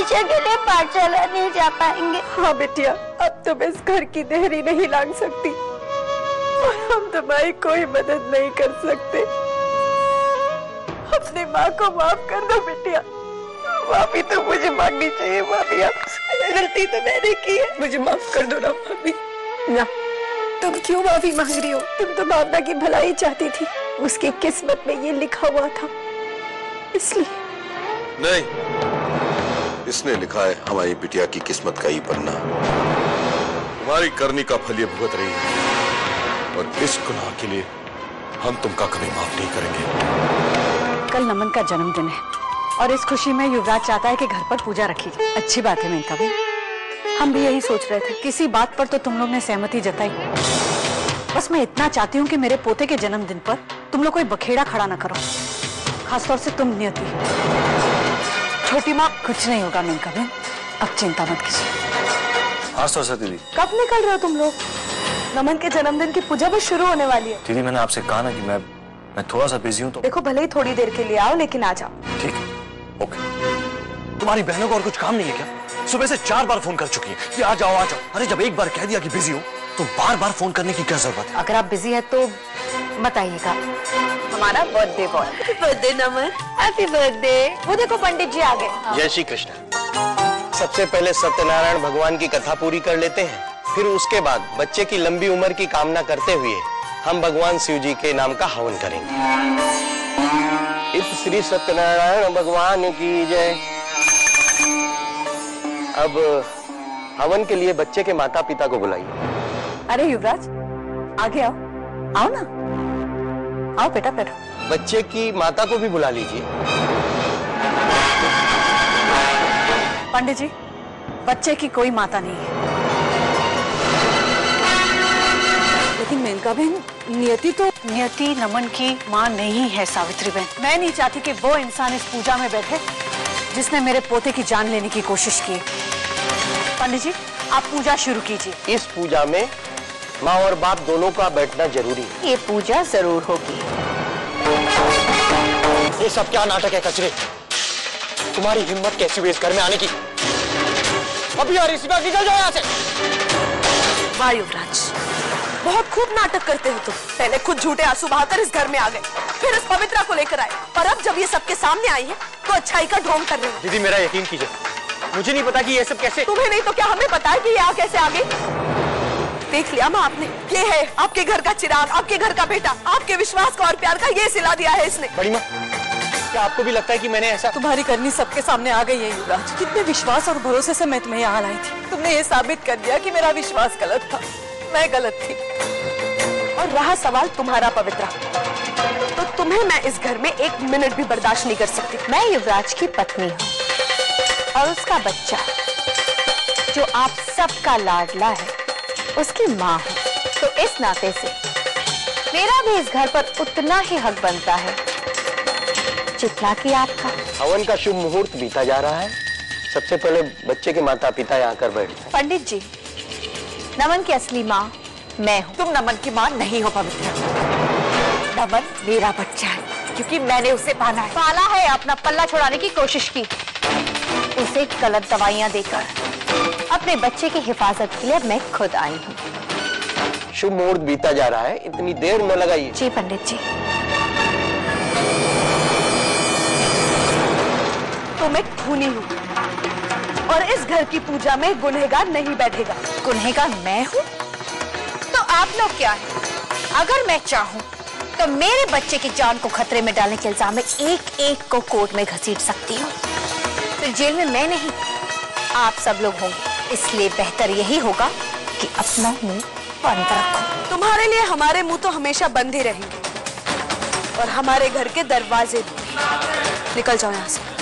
हमेशा के लिए पाठशाला नहीं जा पाएंगे। हाँ बेटिया, अब तुम इस घर की देहरी नहीं लांग सकती और हम तुम्हारी कोई मदद नहीं कर सकते। अपनी माँ को माफ कर दो बेटिया। माफी तो मुझे मांगनी चाहिए भाभी, आपसे गलती तो मैंने की है, मुझे माफ कर दो ना भाभी। ना, तुम क्यों माफी मांग रही हो? तुम तो भावना की भलाई चाहती थी, उसकी किस्मत में ये लिखा हुआ था इसलिए। नहीं, इसने लिखा है हमारी बिटिया की किस्मत का ही पन्ना। तुम्हारी करनी का फल ये भुगत रही है और इस गुनाह के लिए हम तुमका कभी माफ नहीं करेंगे। कल नमन का जन्मदिन है और इस खुशी में युवराज चाहता है कि घर पर पूजा रखी जाए। अच्छी बात है मेनका भी, हम भी यही सोच रहे थे। किसी बात पर तो तुम लोग ने सहमति जताई। बस मैं इतना चाहती हूँ कि मेरे पोते के जन्मदिन पर तुम लोग कोई बखेड़ा खड़ा ना करो, खासतौर से तुम नियति। छोटी माँ, कुछ नहीं होगा मेनका बहन, अब चिंता मत कीजिए। हाँ सरस्वती दीदी। कब निकल रहे हो तुम लोग? नमन के जन्मदिन की पूजा बस शुरू होने वाली है। दीदी मैंने आपसे कहा ना कि मैं थोड़ा सा बिजी हूँ तो। देखो भले ही थोड़ी देर के लिए आओ, लेकिन आ जाओ। ठीक है, ओके। तुम्हारी बहनों को और कुछ काम नहीं है क्या? सुबह से 4 बार फोन कर चुकी है कि आ जाओ आ जाओ। अरे जब एक बार कह दिया कि बिजी हो तो बार बार फोन करने की क्या जरूरत है? अगर आप बिजी है तो बताइएगा। हमारा बर्थडे बॉय। हैप्पी बर्थडे नमन, हैप्पी बर्थडे। वो देखो पंडित जी आ गए। जय श्री कृष्ण। सबसे पहले सत्यनारायण भगवान की कथा पूरी कर लेते हैं, फिर उसके बाद बच्चे की लंबी उम्र की कामना करते हुए हम भगवान शिव जी के नाम का हवन करेंगे। इत श्री सत्यनारायण भगवान की जय। अब हवन के लिए बच्चे के माता पिता को बुलाइए। अरे युवराज, आगे आओ। आओ ना, आओ बेटा बैठो। बच्चे की माता को भी बुला लीजिए। पंडित जी, बच्चे की कोई माता नहीं है। लेकिन मेनका बहन, नियति नमन की माँ नहीं है सावित्री बहन। मैं नहीं चाहती कि वो इंसान इस पूजा में बैठे जिसने मेरे पोते की जान लेने की कोशिश की। पंडित जी, आप पूजा शुरू कीजिए। इस पूजा में माँ और बाप दोनों का बैठना जरूरी है। ये पूजा जरूर होगी। ये सब क्या नाटक है कचरे? तुम्हारी हिम्मत कैसी हुई इस घर में आने की? अभी यार इसी बात निकल जाओ यहाँ से। वाह युवराज, बहुत खूब नाटक करते हो तुम। पहले खुद झूठे आंसू बहाकर इस घर में आ गए, फिर इस पवित्रा को लेकर आए, और अब जब ये सबके सामने आई है तो अच्छाई का ढोंग कर रहे हो। दीदी मेरा यकीन कीजिए, मुझे नहीं पता कि ये सब कैसे। तुम्हें नहीं तो क्या हमें पता है कि ये कैसे आ गई? देख लिया माँ आपने, ये है आपके घर का चिराग, आपके घर का बेटा। आपके विश्वास का और प्यार का ये सिला दिया है इसने। बड़ी माँ, क्या आपको भी लगता है कि मैंने ऐसा? तुम्हारी करनी सबके सामने आ गई है युवराज। कितने विश्वास और भरोसे से मैं तुम्हें यहाँ लाई थी। तुमने ये साबित कर दिया कि मेरा विश्वास गलत था, मैं गलत थी। और रहा सवाल तुम्हारा पवित्रा, तो तुम्हें मैं इस घर में 1 मिनट भी बर्दाश्त नहीं कर सकती। मैं युवराज की पत्नी हूँ और उसका बच्चा जो आप सबका लाडला है उसकी माँ हूँ, तो इस नाते से मेरा भी इस घर पर उतना ही हक बनता है जितना कि आपका। हवन का शुभ मुहूर्त बीता जा रहा है। सबसे पहले बच्चे के माता पिता यहाँ कर बैठते हैं। पंडित जी, नमन की असली माँ मैं हूँ। तुम नमन की माँ नहीं हो पवित्रा। नमन मेरा बच्चा है क्योंकि मैंने उसे पाला है, अपना पल्ला छुड़ाने की कोशिश की, उसे गलत दवाइयाँ देकर अपने बच्चे की हिफाजत के लिए मैं खुद आई हूँ। शुभ मुहूर्त बीता जा रहा है, इतनी देर न लगाइए। जी पंडित जी। तो मैं खूनी हूँ और इस घर की पूजा में गुनहगार नहीं बैठेगा। गुनहगार मैं हूँ तो आप लोग क्या है? अगर मैं चाहूँ तो मेरे बच्चे की जान को खतरे में डालने के इल्जाम में एक एक को कोर्ट में घसीट सकती हूँ। फिर जेल में मैं नहीं, आप सब लोग होंगे। इसलिए बेहतर यही होगा कि अपना मुंह बंद रखो। तुम्हारे लिए हमारे मुंह तो हमेशा बंद ही रहेंगे और हमारे घर के दरवाजे भी। निकल जाओ यहाँ से।